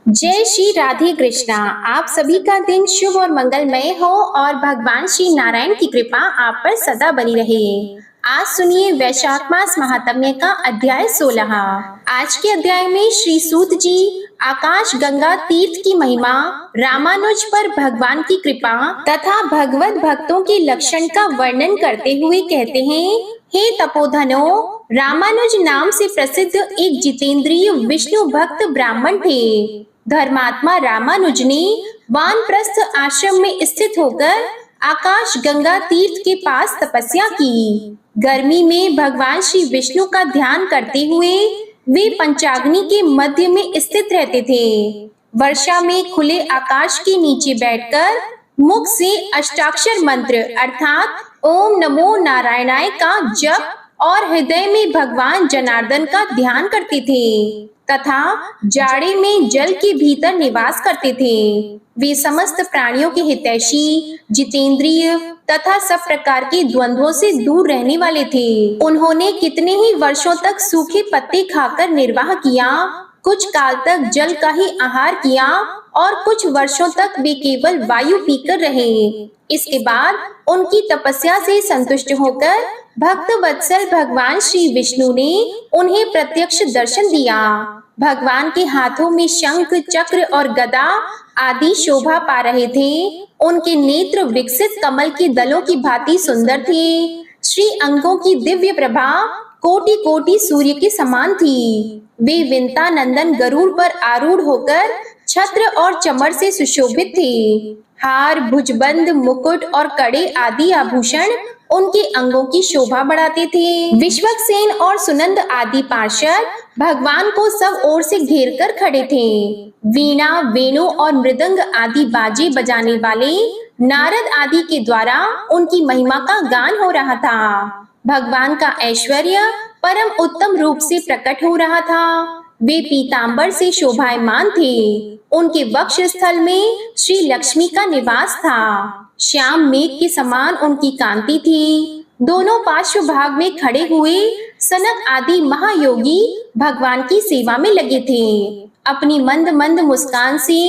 जय श्री राधे कृष्णा। आप सभी का दिन शुभ और मंगलमय हो और भगवान श्री नारायण की कृपा आप पर सदा बनी रहे। आज सुनिए वैशाख मास महात्म्य का अध्याय 16। आज के अध्याय में श्री सूत जी आकाश गंगा तीर्थ की महिमा, रामानुज पर भगवान की कृपा तथा भगवत भक्तों के लक्षण का वर्णन करते हुए कहते हैं, हे तपोधनो, रामानुज नाम से प्रसिद्ध एक जितेंद्रिय विष्णु भक्त ब्राह्मण थे। धर्मात्मा रामानुज ने वानप्रस्थ आश्रम में स्थित होकर आकाश गंगा तीर्थ के पास तपस्या की। गर्मी में भगवान श्री विष्णु का ध्यान करते हुए वे पंचाग्नि के मध्य में स्थित रहते थे। वर्षा में खुले आकाश के नीचे बैठकर मुख से अष्टाक्षर मंत्र अर्थात ओम नमो नारायणाय का जप और हृदय में भगवान जनार्दन का ध्यान करते थे तथा जाड़े में जल के भीतर निवास करते थे। वे समस्त प्राणियों के हितैषी, जितेंद्रिय तथा सब प्रकार के द्वंद्वों से दूर रहने वाले थे। उन्होंने कितने ही वर्षों तक सूखे पत्ते खाकर निर्वाह किया, कुछ काल तक जल का ही आहार किया और कुछ वर्षों तक वे केवल वायु पीकर रहे। इसके बाद उनकी तपस्या से संतुष्ट होकर भक्त वत्सल भगवान श्री विष्णु ने उन्हें प्रत्यक्ष दर्शन दिया। भगवान के हाथों में शंख, चक्र और गदा आदि शोभा पा रहे थे। उनके नेत्र विकसित कमल के दलों की भांति सुंदर थे। श्री अंगों की दिव्य प्रभा कोटि कोटि सूर्य के समान थी। वे विंता नंदन गरुड़ पर आरूढ़ होकर छत्र और चमर से सुशोभित थे। हार, भुजबंद, मुकुट और कड़े आदि आभूषण उनके अंगों की शोभा बढ़ाते थे। विश्वक्सेन और सुनंद आदि पार्षद भगवान को सब ओर से घेर कर खड़े थे। वीणा, वेणु और मृदंग आदि बाजे बजाने वाले नारद आदि के द्वारा उनकी महिमा का गान हो रहा था। भगवान का ऐश्वर्य परम उत्तम रूप से प्रकट हो रहा था। वे पीतांबर से शोभायमान थे। उनके वक्ष स्थल में श्री लक्ष्मी का निवास था। श्याम मेघ के समान उनकी कांति थी। दोनों पार्श्व भाग में खड़े हुए सनक आदि महायोगी भगवान की सेवा में लगे थे। अपनी मंद मंद मुस्कान से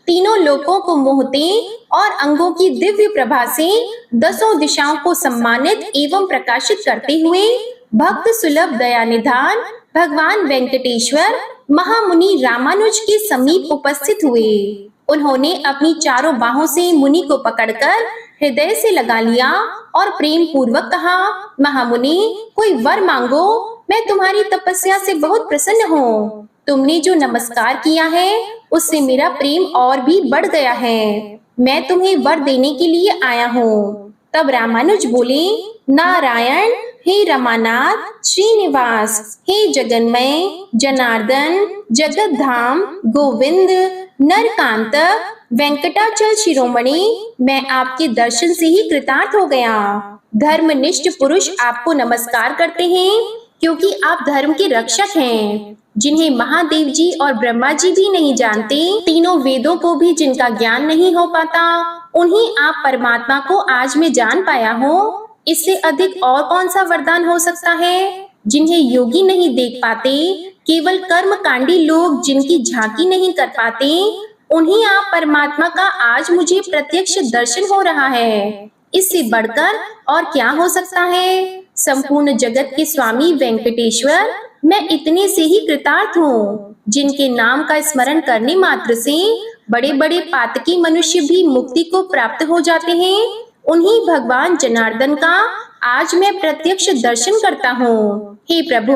तीनों लोकों को मोहते और अंगों की दिव्य प्रभा से दसों दिशाओं को सम्मानित एवं प्रकाशित करते हुए भक्त सुलभ दया निधान भगवान वेंकटेश्वर महामुनि रामानुज के समीप उपस्थित हुए। उन्होंने अपनी चारों बाहों से मुनि को पकड़कर हृदय से लगा लिया और प्रेम पूर्वक कहा, महामुनि, कोई वर मांगो, मैं तुम्हारी तपस्या से बहुत प्रसन्न हूँ। तुमने जो नमस्कार किया है उससे मेरा प्रेम और भी बढ़ गया है। मैं तुम्हें वर देने के लिए आया हूँ। तब रामानुज बोले, नारायण, हे रमानाथ, श्रीनिवास, हे जगन्मय, जनार्दन, जगत धाम, गोविंद, नरकांत, वेंकटाचल शिरोमणि, मैं आपके दर्शन से ही कृतार्थ हो गया। धर्मनिष्ठ पुरुष आपको नमस्कार करते हैं क्योंकि आप धर्म के रक्षक हैं, जिन्हें महादेव जी और ब्रह्मा जी भी नहीं जानते। तीनों वेदों को भी जिनका ज्ञान नहीं हो पाता, उन्हीं आप परमात्मा को आज मैं जान पाया हूँ। इससे अधिक और कौन सा वरदान हो सकता है? जिन्हें योगी नहीं देख पाते, केवल कर्म कांडी लोग जिनकी झांकी नहीं कर पाते, उन्हीं आप परमात्मा का आज मुझे प्रत्यक्ष दर्शन हो रहा है। इससे बढ़कर और क्या हो सकता है? संपूर्ण जगत के स्वामी वेंकटेश्वर, मैं इतने से ही कृतार्थ हूँ, जिनके नाम का स्मरण करने मात्र से बड़े बड़े पातकी मनुष्य भी मुक्ति को प्राप्त हो जाते हैं। उन्हीं भगवान जनार्दन का आज मैं प्रत्यक्ष दर्शन करता हूँ। हे प्रभु,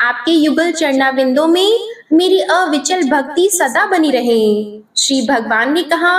आपके युगल चरणाविंदों में मेरी अविचल भक्ति सदा बनी रहे। श्री भगवान ने कहा,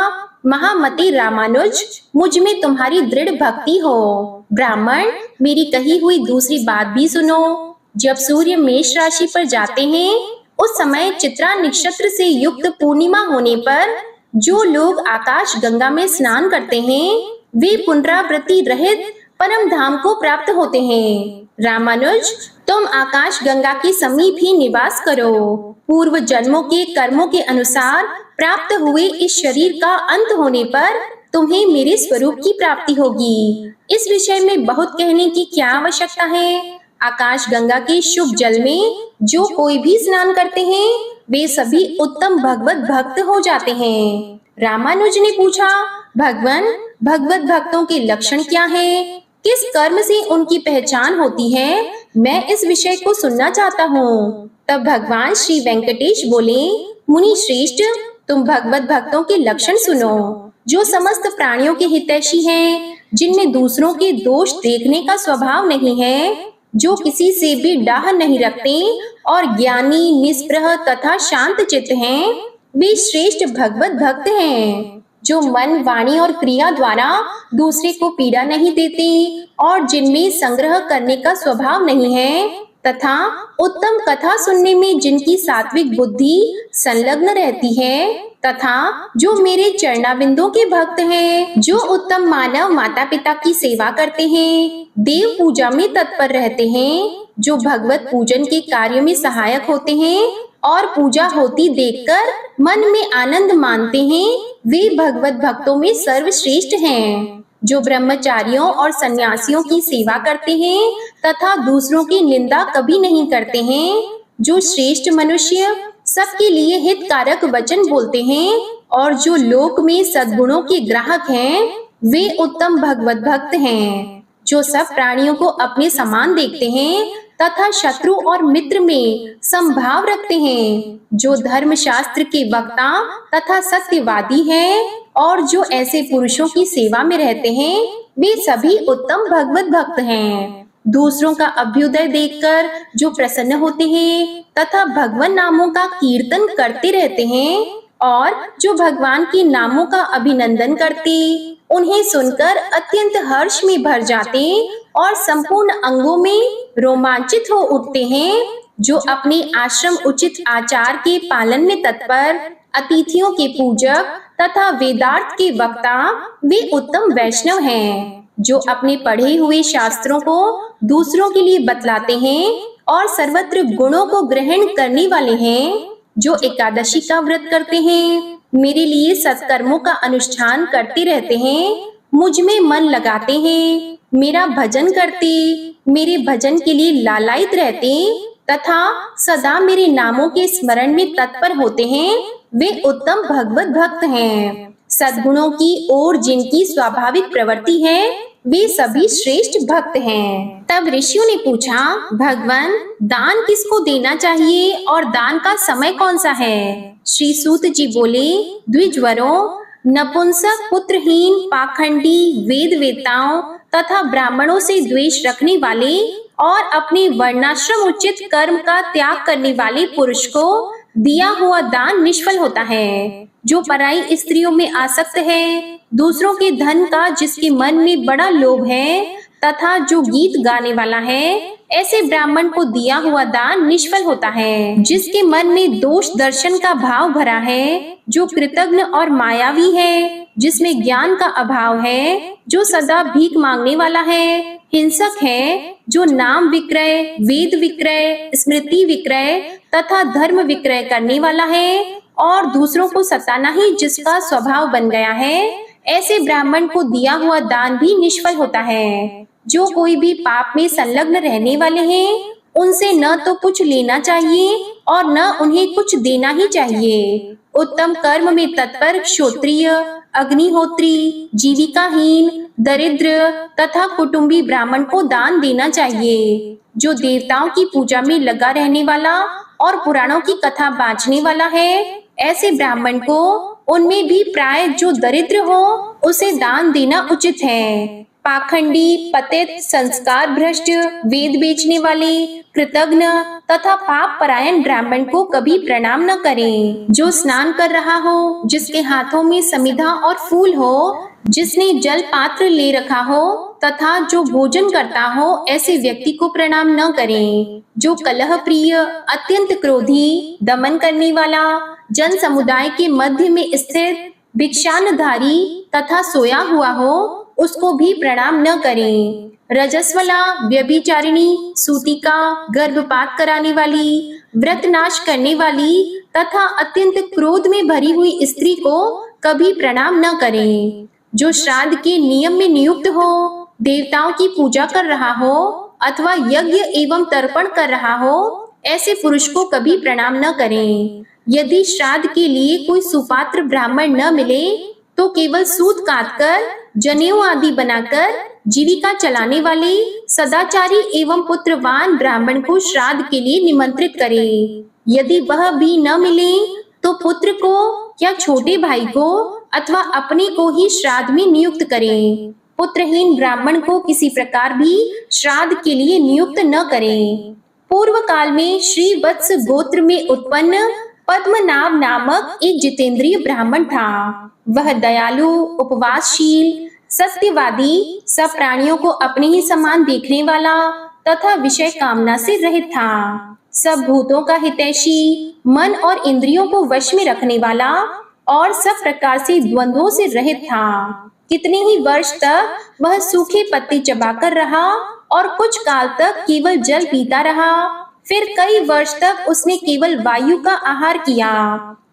महामते रामानुज, मुझ में तुम्हारी दृढ़ भक्ति हो। ब्राह्मण, मेरी कही हुई दूसरी बात भी सुनो। जब सूर्य मेष राशि पर जाते हैं, उस समय चित्रा नक्षत्र से युक्त पूर्णिमा होने पर जो लोग आकाश गंगा में स्नान करते हैं, वे पुनरावृत्ति रहित परम धाम को प्राप्त होते हैं। रामानुज, तुम आकाश गंगा के समीप ही निवास करो। पूर्व जन्मों के कर्मों के अनुसार प्राप्त हुए इस शरीर का अंत होने पर तुम्हें मेरे स्वरूप की प्राप्ति होगी। इस विषय में बहुत कहने की क्या आवश्यकता है। आकाश गंगा के शुभ जल में जो कोई भी स्नान करते हैं, वे सभी उत्तम भगवत भक्त हो जाते हैं। रामानुज ने पूछा, भगवान, भगवत भक्तों के लक्षण क्या हैं? किस कर्म से उनकी पहचान होती है? मैं इस विषय को सुनना चाहता हूँ। तब भगवान श्री वेंकटेश बोले, मुनि श्रेष्ठ, तुम भगवत भक्तों के लक्षण सुनो, जो समस्त प्राणियों के हितैषी हैं, जिनमें दूसरों के दोष देखने का स्वभाव नहीं है, जो किसी से भी डाह नहीं रखते और ज्ञानी, निष्प्रह तथा शांत चित्त हैं, वे श्रेष्ठ भगवत भक्त हैं। जो मन, वाणी और क्रिया द्वारा दूसरे को पीड़ा नहीं देते और जिनमें संग्रह करने का स्वभाव नहीं है, तथा उत्तम कथा सुनने में जिनकी सात्विक बुद्धि संलग्न रहती है, तथा जो मेरे चरणाबिंदों के भक्त हैं, जो उत्तम मानव माता पिता की सेवा करते हैं, देव पूजा में तत्पर रहते हैं, जो भगवत पूजन के कार्य में सहायक होते हैं और पूजा होती देखकर मन में आनंद मानते हैं, वे भगवत भक्तों में सर्वश्रेष्ठ हैं। जो ब्रह्मचारियों और सन्यासियों की सेवा करते हैं तथा दूसरों की निंदा कभी नहीं करते हैं, जो श्रेष्ठ मनुष्य सबके लिए हितकारक वचन बोलते हैं और जो लोक में सद्गुणों के ग्राहक हैं, वे उत्तम भगवत भक्त हैं। जो सब प्राणियों को अपने समान देखते हैं तथा शत्रु और मित्र में समभाव रखते हैं, जो धर्मशास्त्र के वक्ता तथा सत्यवादी हैं और जो ऐसे पुरुषों की सेवा में रहते हैं, वे सभी उत्तम भगवत भक्त हैं। दूसरों का अभ्युदय देखकर जो प्रसन्न होते हैं तथा भगवान नामों का कीर्तन करते रहते हैं और जो भगवान के नामों का अभिनंदन करते, उन्हें सुनकर अत्यंत हर्ष में भर जाते और संपूर्ण अंगों में रोमांचित हो उठते हैं, जो अपने आश्रम उचित आचार के पालन में तत्पर, अतिथियों के पूजक तथा वेदार्थ के वक्ता, वे उत्तम वैष्णव हैं। जो अपने पढ़े हुए शास्त्रों को दूसरों के लिए बतलाते हैं और सर्वत्र गुणों को ग्रहण करने वाले हैं, जो एकादशी का व्रत करते हैं, मेरे लिए सत्कर्मों का अनुष्ठान करते रहते हैं, मुझ में मन लगाते हैं, मेरा भजन करते, मेरे भजन के लिए लालायित रहते तथा सदा मेरे नामों के स्मरण में तत्पर होते हैं, वे उत्तम भगवत भक्त हैं। सद्गुणों की ओर जिनकी स्वाभाविक प्रवृत्ति है, वे सभी श्रेष्ठ भक्त हैं। तब ऋषियों ने पूछा, भगवान, दान किसको देना चाहिए और दान का समय कौन सा है? श्री सूत जी बोले, द्विजवरों, नपुंसक, पुत्रहीन, पाखंडी, वेद वेताओं तथा ब्राह्मणों से द्वेष रखने वाले और अपने वर्णाश्रम उचित कर्म का त्याग करने वाले पुरुष को दिया हुआ दान निष्फल होता है। जो पराई स्त्रियों में आसक्त है, दूसरों के धन का जिसके मन में बड़ा लोभ है तथा जो गीत गाने वाला है, ऐसे ब्राह्मण को दिया हुआ दान निष्फल होता है। जिसके मन में दोष दर्शन का भाव भरा है, जो कृतघ्न और मायावी है, जिसमें ज्ञान का अभाव है, जो सदा भीख मांगने वाला है, हिंसक है, जो नाम विक्रय, वेद विक्रय, स्मृति विक्रय तथा धर्म विक्रय करने वाला है और दूसरों को सताना ही जिसका स्वभाव बन गया है, ऐसे ब्राह्मण को दिया हुआ दान भी निष्फल होता है। जो कोई भी पाप में संलग्न रहने वाले हैं, उनसे न तो कुछ लेना चाहिए और न उन्हें कुछ देना ही चाहिए। उत्तम कर्म में तत्पर क्षत्रिय, अग्निहोत्री, जीविकाहीन, दरिद्र तथा कुटुंबी ब्राह्मण को दान देना चाहिए। जो देवताओं की पूजा में लगा रहने वाला और पुराणों की कथा बांचने वाला है, ऐसे ब्राह्मण को उनमें भी प्राय जो दरिद्र हो, उसे दान देना उचित है। पाखंडी, पतित, संस्कार भ्रष्ट, वेद बेचने वाले, कृतघ्न तथा पाप परायण ब्राह्मण को कभी प्रणाम न करें। जो स्नान कर रहा हो, जिसके हाथों में समिधा और फूल हो, जिसने जल पात्र ले रखा हो तथा जो भोजन करता हो, ऐसे व्यक्ति को प्रणाम न करें। जो कलह प्रिय, अत्यंत क्रोधी, दमन करने वाला, जन समुदाय के मध्य में स्थित, भिक्षानधारी तथा सोया हुआ हो, उसको भी प्रणाम न करें। रजस्वला, व्यभिचारिणी, सूतिका, गर्भपात कराने वाली, व्रत नाश करने वाली तथा अत्यंत क्रोध में भरी हुई स्त्री को कभी प्रणाम न करें। जो श्राद्ध के नियम में नियुक्त हो, देवताओं की पूजा कर रहा हो अथवा यज्ञ एवं तर्पण कर रहा हो, ऐसे पुरुष को कभी प्रणाम न करें। यदि श्राद्ध के लिए कोई सुपात्र ब्राह्मण न मिले तो केवल सूत काटकर जनेऊ आदि बनाकर जीविका चलाने वाले सदाचारी एवं पुत्रवान ब्राह्मण को श्राद्ध के लिए निमंत्रित करे। यदि वह भी न मिले तो पुत्र को या छोटे भाई को अथवा अपने को ही श्राद्ध में नियुक्त करें। पुत्रहीन ब्राह्मण को किसी प्रकार भी श्राद्ध के लिए नियुक्त न करें। पूर्व काल में श्री वत्स गोत्र में उत्पन्न पद्मनाभ नामक एक जितेंद्रिय ब्राह्मण था। वह दयालु, उपवासशील, सत्यवादी, सब प्राणियों को अपने ही समान देखने वाला तथा विषय कामना से रहित था। सब भूतों का हितैषी, मन और इंद्रियों को वश में रखने वाला और सब प्रकार से द्वंद्वों से रहित था। कितने ही वर्ष तक वह सूखे पत्ते चबाकर रहा और कुछ काल तक केवल जल पीता रहा। फिर कई वर्ष तक उसने केवल वायु का आहार किया।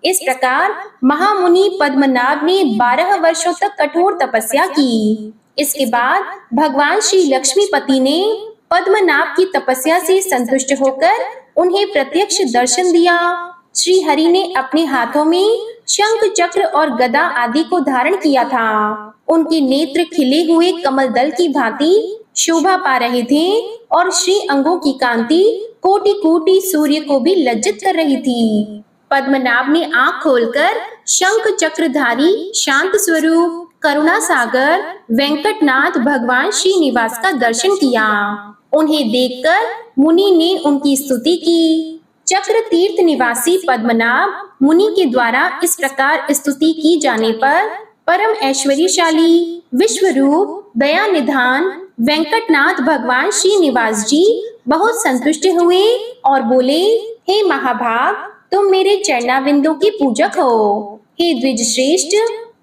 इस प्रकार महामुनि पद्मनाभ ने 12 वर्षों तक कठोर तपस्या की। इसके बाद भगवान श्री लक्ष्मीपति ने पद्मनाभ की तपस्या से संतुष्ट होकर उन्हें प्रत्यक्ष दर्शन दिया। श्री हरि ने अपने हाथों में शंख, चक्र और गदा आदि को धारण किया था। उनके नेत्र खिले हुए कमल दल की भांति शोभा पा रहे थे और श्री अंगों की कांति कोटि कोटि सूर्य को भी लज्जित कर रही थी। पद्मनाभ ने आंख खोलकर शंख चक्रधारी, शांत स्वरूप, करुणा सागर वेंकटनाथ भगवान श्रीनिवास का दर्शन किया। उन्हें देखकर मुनि ने उनकी स्तुति की। चक्र तीर्थ निवासी पद्मनाभ मुनि के द्वारा इस प्रकार स्तुति की जाने पर परम ऐश्वर्यशाली, विश्वरूप, दया निधान वेंकटनाथ भगवान श्रीनिवास जी बहुत संतुष्ट हुए और बोले, हे महाभाग, तुम मेरे चरणाविंदों के पूजक हो। हे द्विज श्रेष्ठ,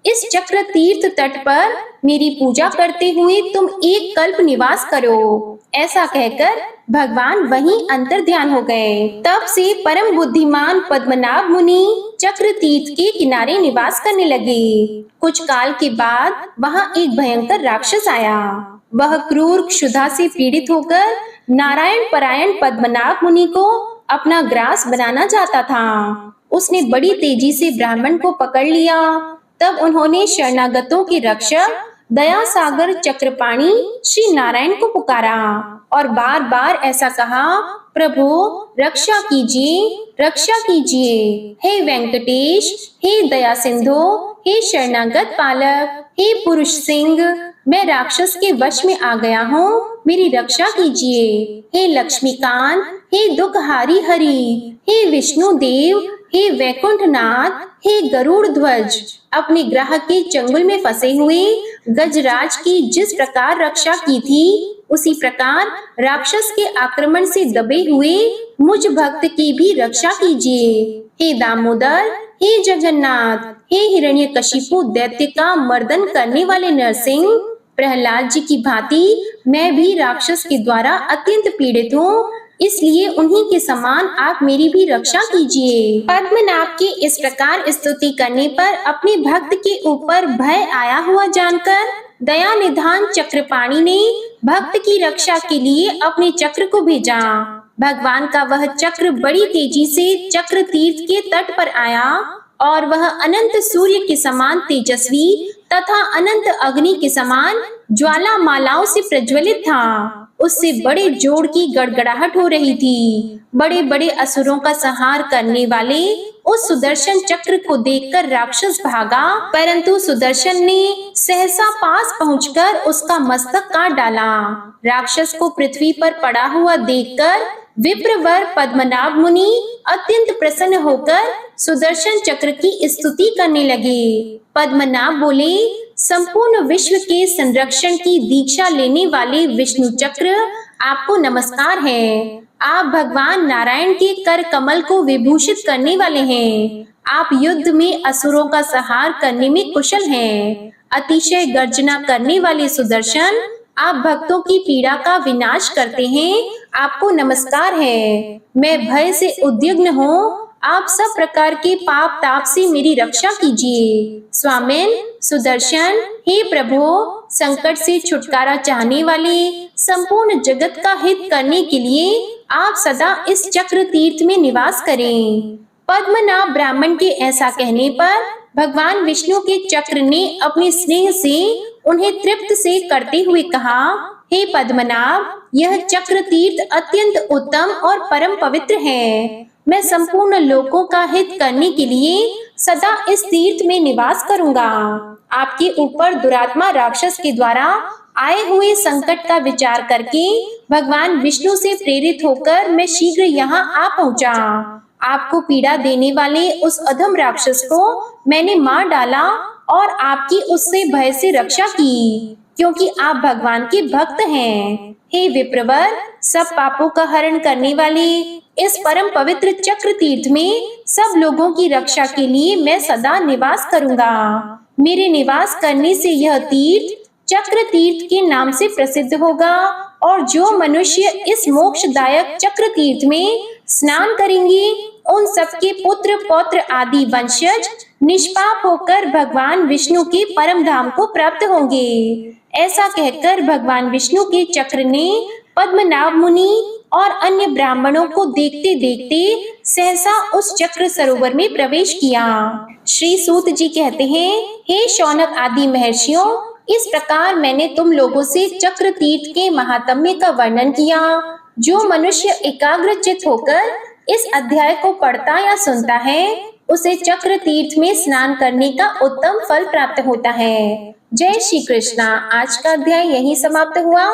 इस चक्र तीर्थ तट पर मेरी पूजा करते हुए तुम एक कल्प निवास करो। ऐसा कहकर भगवान वहीं अंतर ध्यान हो गए। तब से परम बुद्धिमान पद्मनाभ मुनि चक्र तीर्थ के किनारे निवास करने लगे। कुछ काल के बाद वहां एक भयंकर राक्षस आया। वह क्रूर क्षुधा से पीड़ित होकर नारायण परायण पद्मनाभ मुनि को अपना ग्रास बनाना चाहता था। उसने बड़ी तेजी से ब्राह्मण को पकड़ लिया। तब उन्होंने शरणागतों के रक्षक दया सागर चक्रपाणी श्री नारायण को पुकारा और बार बार ऐसा कहा, प्रभु रक्षा कीजिए, रक्षा कीजिए। हे वेंकटेश, हे दया सिंधु, हे शरणागत पालक, हे पुरुष सिंह, मैं राक्षस के वश में आ गया हूँ, मेरी रक्षा कीजिए। हे लक्ष्मीकांत, हे दुखहारी हरि, हे विष्णु देव, हे वैकुंठनाथ, हे गरुड़ ध्वज, अपने ग्रह के चंगुल में फंसे हुए गजराज की जिस प्रकार रक्षा की थी, उसी प्रकार राक्षस के आक्रमण से दबे हुए मुझ भक्त की भी रक्षा कीजिए। हे दामोदर, हे जगन्नाथ, हे हिरण्यकशिपु दैत्य का मर्दन करने वाले नरसिंह, प्रहलाद जी की भांति मैं भी राक्षस के द्वारा अत्यंत पीड़ित हूँ, इसलिए उन्हीं के समान आप मेरी भी रक्षा कीजिए। पद्मनाभ के इस प्रकार स्तुति करने पर अपने भक्त के ऊपर भय आया हुआ जानकर दया निधान चक्रपाणी ने भक्त की रक्षा के लिए अपने चक्र को भेजा। भगवान का वह चक्र बड़ी तेजी से चक्र तीर्थ के तट पर आया और वह अनंत सूर्य के समान तेजस्वी तथा अनंत अग्नि के समान ज्वाला मालाओं से प्रज्वलित था। उससे बड़े जोर की गड़गड़ाहट हो रही थी। बड़े बड़े असुरों का संहार करने वाले उस सुदर्शन चक्र को देखकर राक्षस भागा, परंतु सुदर्शन ने सहसा पास पहुंचकर उसका मस्तक काट डाला। राक्षस को पृथ्वी पर पड़ा हुआ देखकर विप्रवर पद्मनाभ मुनि अत्यंत प्रसन्न होकर सुदर्शन चक्र की स्तुति करने लगे। पद्मनाभ बोले, संपूर्ण विश्व के संरक्षण की दीक्षा लेने वाले विष्णु चक्र, आपको नमस्कार है। आप भगवान नारायण के कर कमल को विभूषित करने वाले हैं। आप युद्ध में असुरों का संहार करने में कुशल हैं। अतिशय गर्जना करने वाले सुदर्शन, आप भक्तों की पीड़ा का विनाश करते हैं। आपको नमस्कार है। मैं भय से उद्विग्न हूँ, आप सब प्रकार के पाप ताप से मेरी रक्षा कीजिए। स्वामिन सुदर्शन, हे प्रभु, संकट से छुटकारा चाहने वाले, संपूर्ण जगत का हित करने के लिए आप सदा इस चक्र तीर्थ में निवास करें। पद्मनाभ ब्राह्मण के ऐसा कहने पर भगवान विष्णु के चक्र ने अपने स्नेह से उन्हें तृप्त से करते हुए कहा, हे पद्मनाभ, यह चक्र तीर्थ अत्यंत उत्तम और परम पवित्र है। मैं संपूर्ण लोकों का हित करने के लिए सदा इस तीर्थ में निवास करूंगा। आपके ऊपर दुरात्मा राक्षस के द्वारा आए हुए संकट का विचार करके भगवान विष्णु से प्रेरित होकर मैं शीघ्र यहाँ आ पहुँचा। आपको पीड़ा देने वाले उस अधम राक्षस को मैंने मार डाला और आपकी उससे भय से रक्षा की, क्योंकि आप भगवान के भक्त हैं। हे विप्रवर, सब पापों का हरण करने वाले इस परम पवित्र चक्र तीर्थ में सब लोगों की रक्षा के लिए मैं सदा निवास करूंगा। मेरे निवास करने से यह तीर्थ चक्र तीर्थ के नाम से प्रसिद्ध होगा और जो मनुष्य इस मोक्षदायक चक्र तीर्थ में स्नान करेंगे उन सबके पुत्र पौत्र आदि वंशज निष्पाप होकर भगवान विष्णु के परम धाम को प्राप्त होंगे। ऐसा कहकर भगवान विष्णु के चक्र ने पद्मनाभ मुनि और अन्य ब्राह्मणों को देखते देखते सहसा उस चक्र सरोवर में प्रवेश किया। श्री सूत जी कहते हैं, हे शौनक आदि महर्षियों, इस प्रकार मैंने तुम लोगों से चक्र तीर्थ के महात्म्य का वर्णन किया। जो मनुष्य एकाग्रचित होकर इस अध्याय को पढ़ता या सुनता है उसे चक्र तीर्थ में स्नान करने का उत्तम फल प्राप्त होता है। जय श्री कृष्णा। आज का अध्याय यहीं समाप्त हुआ।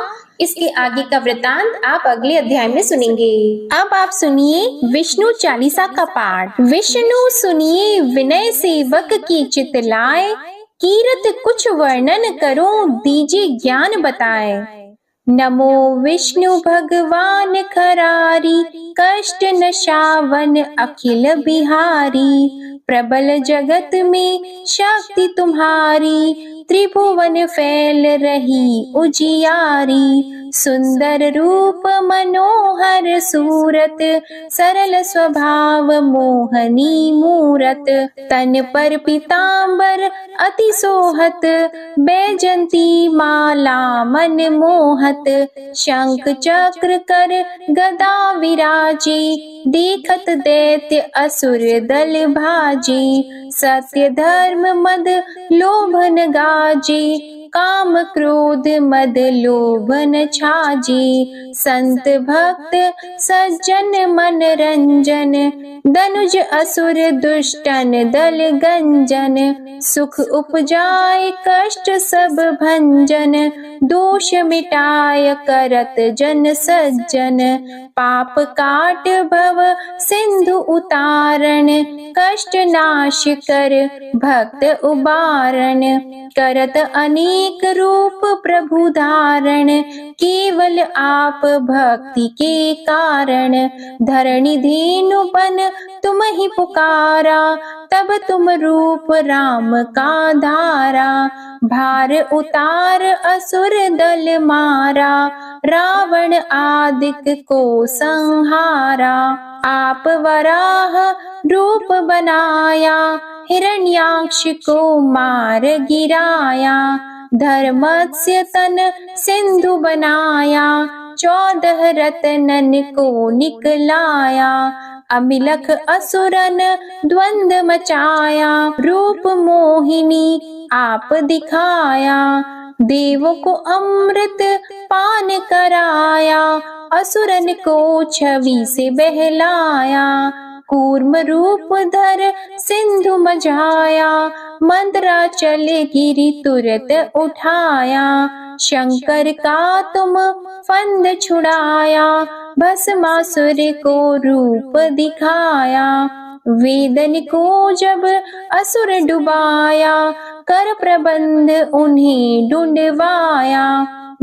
इसके आगे का वृतांत आप अगले अध्याय में सुनेंगे। अब आप सुनिए विष्णु चालीसा का पाठ। विष्णु सुनिए विनय सेवक की चित लाए, कीरत कुछ वर्णन करो दीजिए ज्ञान बताए। नमो विष्णु भगवान खरारी, कष्ट नशावन अखिल बिहारी। प्रबल जगत में शक्ति तुम्हारी, त्रिभुवन फैल रही उजियारी। सुंदर रूप मनोहर सूरत, सरल स्वभाव मोहनी मूरत। तन पर पीतांबर अति सोहत, बैजंती माला मन मोहत। शंख चक्र कर गदा विराजे, देखत दैत्य असुर दल भाजे। सत्य धर्म मद लोभन गाजे, काम क्रोध मद लोभन छाजे। संत भक्त सज्जन मन रंजन, दनुज असुर दुष्टन दल गंजन। सुख उपजाए कष्ट सब भंजन, दोष मिटाय करत जन सज्जन। पाप काट भव सिंधु उतारण, कष्ट नाश कर भक्त उबारण। करत अनेक रूप प्रभु धारण, केवल आप भक्ति के कारण। धरणी धेनु बन तुम ही पुकारा, तब तुम रूप राम का धारा। भार उतार असुर दल मारा, रावण आदिक को संहारा। आप वराह रूप बनाया, हिरण्याक्ष को मार गिराया। धर्मस्य तन सिंधु बनाया, 14 रत्नन को निकलाया। अमिलख असुरन द्वंद मचाया, रूप मोहिनी आप दिखाया। देवों को अमृत पान कराया, असुरन को छवि से बहलाया। कूर्म रूप धर सिंधु मझाया, मंदराचल गिरि तुरत उठाया। शंकर का तुम फंद छुड़ाया, भस्मासुर को रूप दिखाया। वेदन को जब असुर डुबाया, कर प्रबंध उन्हें ढूंढवाया।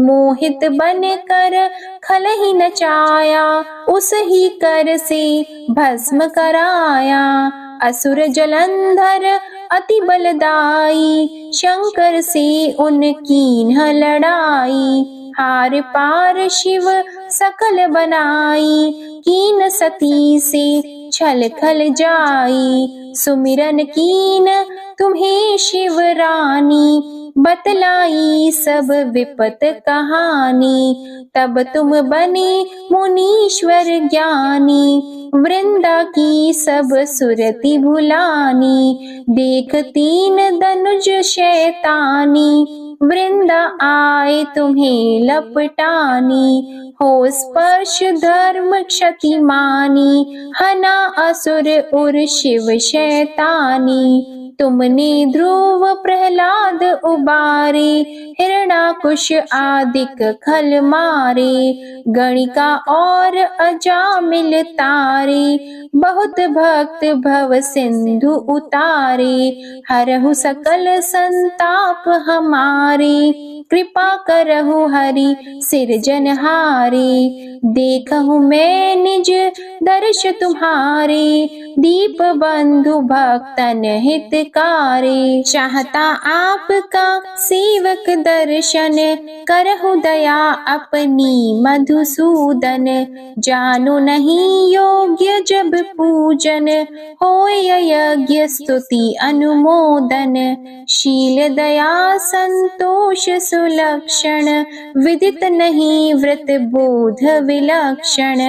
मोहित बन कर खल ही नचाया, उस ही कर से भस्म कराया। असुर जलंधर अति बलदाई, शंकर से उनकी लड़ाई। हार पार शिव सकल बनाई, कीन सती से छल खल जाई। सुमिरन कीन तुम्हें शिव रानी, बतलाई सब विपत कहानी, तब तुम बने मुनीश्वर ज्ञानी। वृंदा की सब सुरति भुलानी, देख तीन धनुज शैतानी। वृंदा आए तुम्हें लपटानी, हो स्पर्श धर्म क्षति मानी। हना असुर उर शिव शैतानी, तुमने ध्रुव प्रहलाद उबारे। हिरणाकुश आदिक खल मारे, गणिका और अजामिल तारे। बहुत भक्त भव सिंधु उतारे, हरहु सकल संताप हमारे। कृपा करहु हरि सिरजनहारे, देखहु मैं निज दर्श तुम्हारे। दीप बंधु भक्तन हितकारे, चाहता आपका सेवक दर्शन। करहु दया अपनी मधुसूदन, जानो नहीं योग्य जब पूजन। होय यज्ञ स्तुति अनुमोदन, शील दया संतोष सुलक्षण। विदित नहीं व्रत बोध विलक्षण,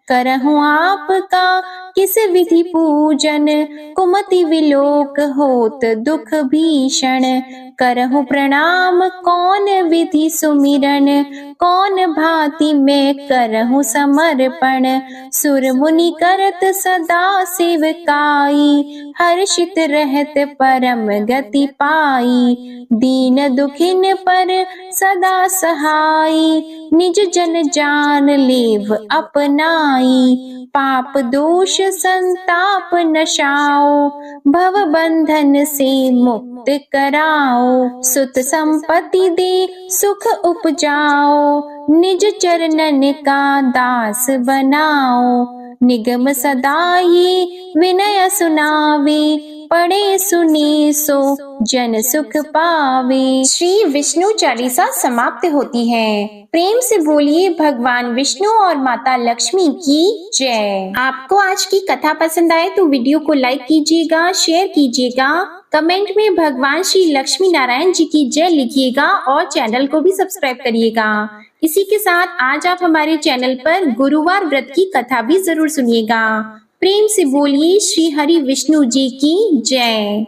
करहु आपका किस विधि पूजन। कुमति विलोक होत दुख भीषण, करहु प्रणाम कौन विधि सुमिरन। कौन भांति मैं करहु समर्पण, सुर मुनि करत सदा सेवकाई। हर्षित रहत परम गति पाई, दीन दुखिन पर सदा सहाई। निज जन जान लेव अपनाई, पाप दोष संताप नशाओ। भव बंधन से मुक्त कराओ, सुत संपत्ति दे सुख उपजाओ। निज चरणन का दास बनाओ, निगम सदा ये विनय सुनावे। पढ़े सुने सो जन सुख पावे। श्री विष्णु चालीसा समाप्त होती है। प्रेम से बोलिए भगवान विष्णु और माता लक्ष्मी की जय। आपको आज की कथा पसंद आए तो वीडियो को लाइक कीजिएगा, शेयर कीजिएगा, कमेंट में भगवान श्री लक्ष्मी नारायण जी की जय लिखिएगा और चैनल को भी सब्सक्राइब करिएगा। इसी के साथ आज आप हमारे चैनल पर गुरुवार व्रत की कथा भी जरूर सुनिएगा। प्रेम से बोलिए श्री हरि विष्णु जी की जय।